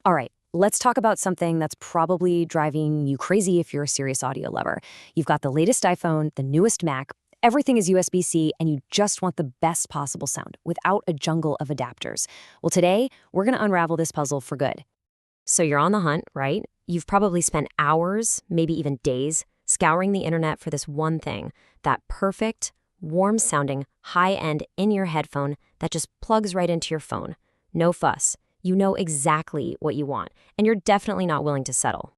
All right, let's talk about something that's probably driving you crazy if you're a serious audio lover. You've got the latest iPhone, the newest Mac, everything is USB-C, and you just want the best possible sound without a jungle of adapters. Well, today, we're going to unravel this puzzle for good. So you're on the hunt, right? You've probably spent hours, maybe even days, scouring the internet for this one thing, that perfect, warm-sounding, high-end in-ear headphone that just plugs right into your phone. No fuss. You know exactly what you want, and you're definitely not willing to settle.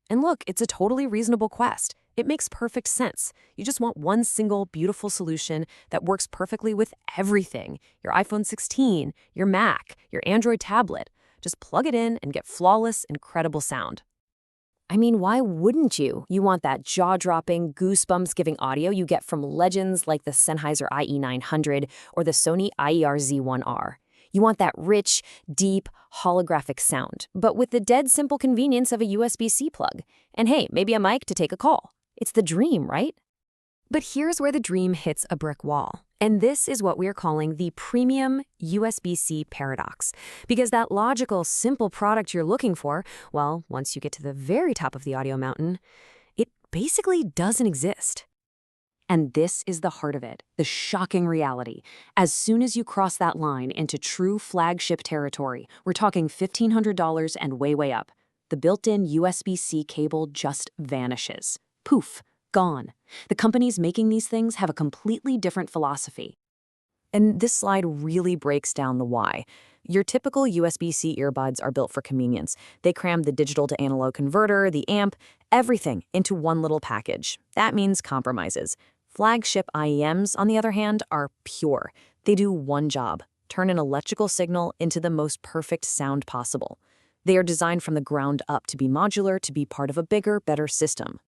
And look, it's a totally reasonable quest. It makes perfect sense. You just want one single, beautiful solution that works perfectly with everything. Your iPhone 16, your Mac, your Android tablet. Just plug it in and get flawless, incredible sound. I mean, why wouldn't you? You want that jaw-dropping, goosebumps-giving audio you get from legends like the Sennheiser IE900 or the Sony IER-Z1R. You want that rich, deep, holographic sound, but with the dead simple convenience of a USB-C plug. And hey, maybe a mic to take a call. It's the dream, right? But here's where the dream hits a brick wall. And this is what we're calling the premium USB-C paradox. Because that logical, simple product you're looking for, well, once you get to the very top of the audio mountain, it basically doesn't exist. And this is the heart of it, the shocking reality. As soon as you cross that line into true flagship territory, we're talking $1,500 and way up, the built-in USB-C cable just vanishes. Poof, gone. The companies making these things have a completely different philosophy. And this slide really breaks down the why. Your typical USB-C earbuds are built for convenience. They cram the digital to analog converter, the amp, everything into one little package. That means compromises. Flagship IEMs, on the other hand, are pure. They do one job: turn an electrical signal into the most perfect sound possible. They are designed from the ground up to be modular, to be part of a bigger, better system.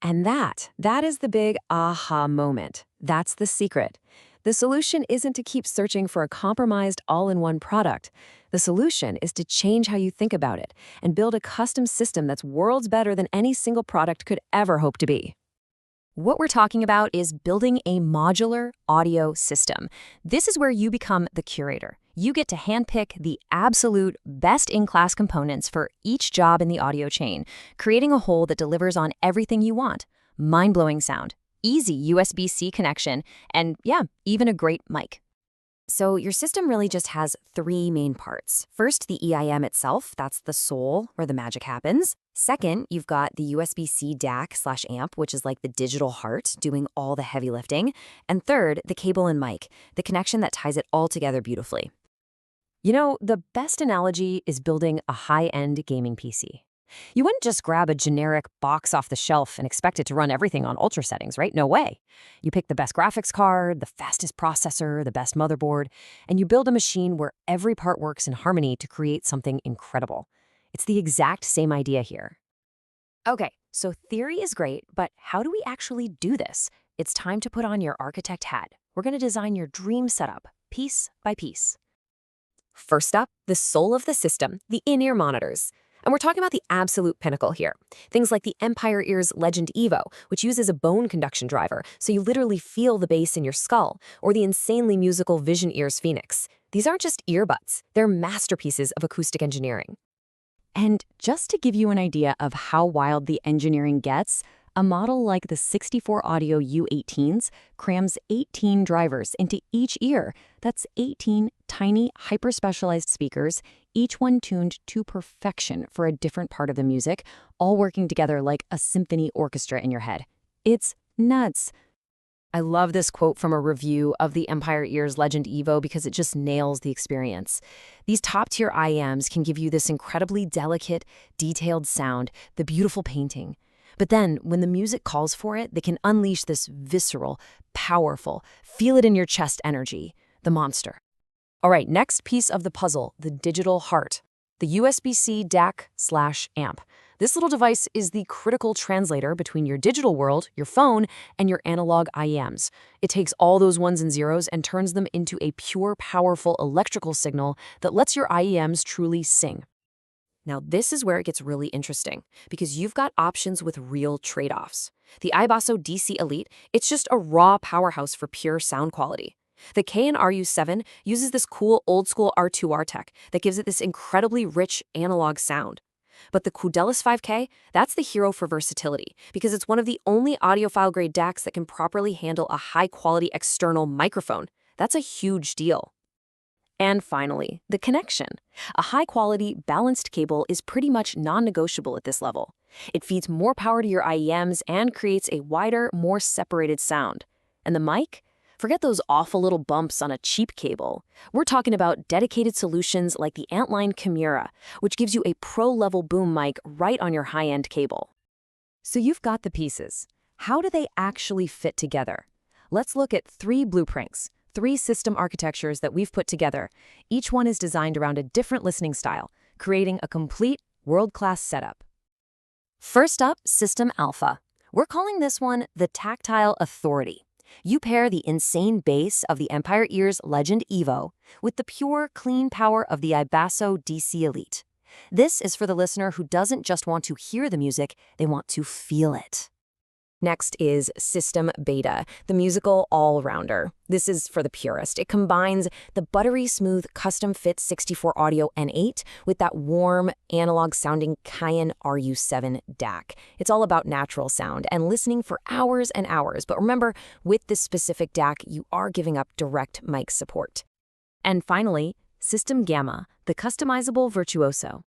And that is the big aha moment. That's the secret. The solution isn't to keep searching for a compromised all-in-one product. The solution is to change how you think about it and build a custom system that's worlds better than any single product could ever hope to be. What we're talking about is building a modular audio system. This is where you become the curator. You get to handpick the absolute best-in-class components for each job in the audio chain, creating a whole that delivers on everything you want. Mind-blowing sound, easy USB-C connection, and yeah, even a great mic. So your system really just has three main parts. First, the EIM itself, that's the soul where the magic happens. Second, you've got the USB-C DAC/amp, which is like the digital heart doing all the heavy lifting. And third, the cable and mic, the connection that ties it all together beautifully. You know, the best analogy is building a high-end gaming PC. You wouldn't just grab a generic box off the shelf and expect it to run everything on ultra settings, right? No way. You pick the best graphics card, the fastest processor, the best motherboard, and you build a machine where every part works in harmony to create something incredible. It's the exact same idea here. Okay, so theory is great, but how do we actually do this? It's time to put on your architect hat. We're going to design your dream setup, piece by piece. First up, the soul of the system, the in-ear monitors. And we're talking about the absolute pinnacle here. Things like the Empire Ears Legend Evo, which uses a bone conduction driver, so you literally feel the bass in your skull, or the insanely musical Vision Ears Phoenix. These aren't just earbuds, they're masterpieces of acoustic engineering. And just to give you an idea of how wild the engineering gets, a model like the 64 Audio U18s crams 18 drivers into each ear. That's 18 tiny, hyper-specialized speakers, each one tuned to perfection for a different part of the music, all working together like a symphony orchestra in your head. It's nuts. I love this quote from a review of the Empire Ears Legend Evo because it just nails the experience. These top-tier IEMs can give you this incredibly delicate, detailed sound, the beautiful painting. But then, when the music calls for it, they can unleash this visceral, powerful, feel-it-in-your-chest energy, the monster. All right, next piece of the puzzle, the digital heart, the USB-C DAC/amp. This little device is the critical translator between your digital world, your phone, and your analog IEMs. It takes all those ones and zeros and turns them into a pure, powerful electrical signal that lets your IEMs truly sing. Now, this is where it gets really interesting, because you've got options with real trade-offs. The iBasso DC Elite, it's just a raw powerhouse for pure sound quality. The KN-RU7 uses this cool old-school R2R tech that gives it this incredibly rich analog sound. But the Kudelis 5K, that's the hero for versatility because it's one of the only audiophile-grade DACs that can properly handle a high-quality external microphone. That's a huge deal. And finally, the connection. A high-quality, balanced cable is pretty much non-negotiable at this level. It feeds more power to your IEMs and creates a wider, more separated sound. And the mic? Forget those awful little bumps on a cheap cable. We're talking about dedicated solutions like the Antline Chimera, which gives you a pro-level boom mic right on your high-end cable. So you've got the pieces. How do they actually fit together? Let's look at 3 blueprints, 3 system architectures that we've put together. Each one is designed around a different listening style, creating a complete, world-class setup. First up, System Alpha. We're calling this one the Tactile Authority. You pair the insane bass of the Empire Ears Legend Evo with the pure, clean power of the Ibasso DC Elite. This is for the listener who doesn't just want to hear the music, they want to feel it. Next is System Beta, the musical all-rounder. This is for the purist. It combines the buttery smooth custom-fit 64 audio N8 with that warm, analog-sounding KN-RU7 DAC. It's all about natural sound and listening for hours and hours. But remember, with this specific DAC, you are giving up direct mic support. And finally, System Gamma, the customizable virtuoso.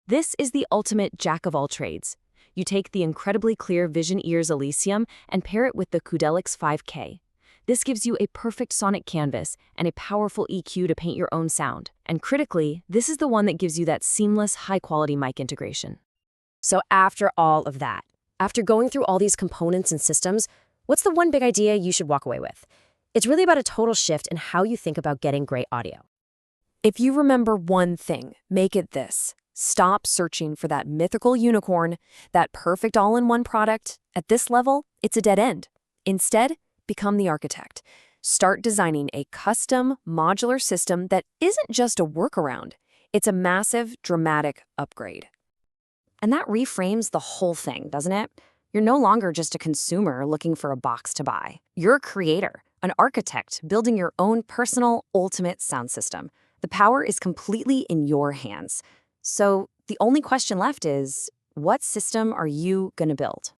This is the ultimate jack-of-all-trades. You take the incredibly clear Vision Ears Elysium and pair it with the Kudelis 5K. This gives you a perfect sonic canvas and a powerful EQ to paint your own sound. And critically, this is the one that gives you that seamless, high-quality mic integration. So after all of that, after going through all these components and systems, what's the one big idea you should walk away with? It's really about a total shift in how you think about getting great audio. If you remember one thing, make it this. Stop searching for that mythical unicorn, that perfect all-in-one product. At this level, it's a dead end. Instead, become the architect. Start designing a custom, modular system that isn't just a workaround. It's a massive, dramatic upgrade. And that reframes the whole thing, doesn't it? You're no longer just a consumer looking for a box to buy. You're a creator, an architect building your own personal, ultimate sound system. The power is completely in your hands. So the only question left is, what system are you going to build?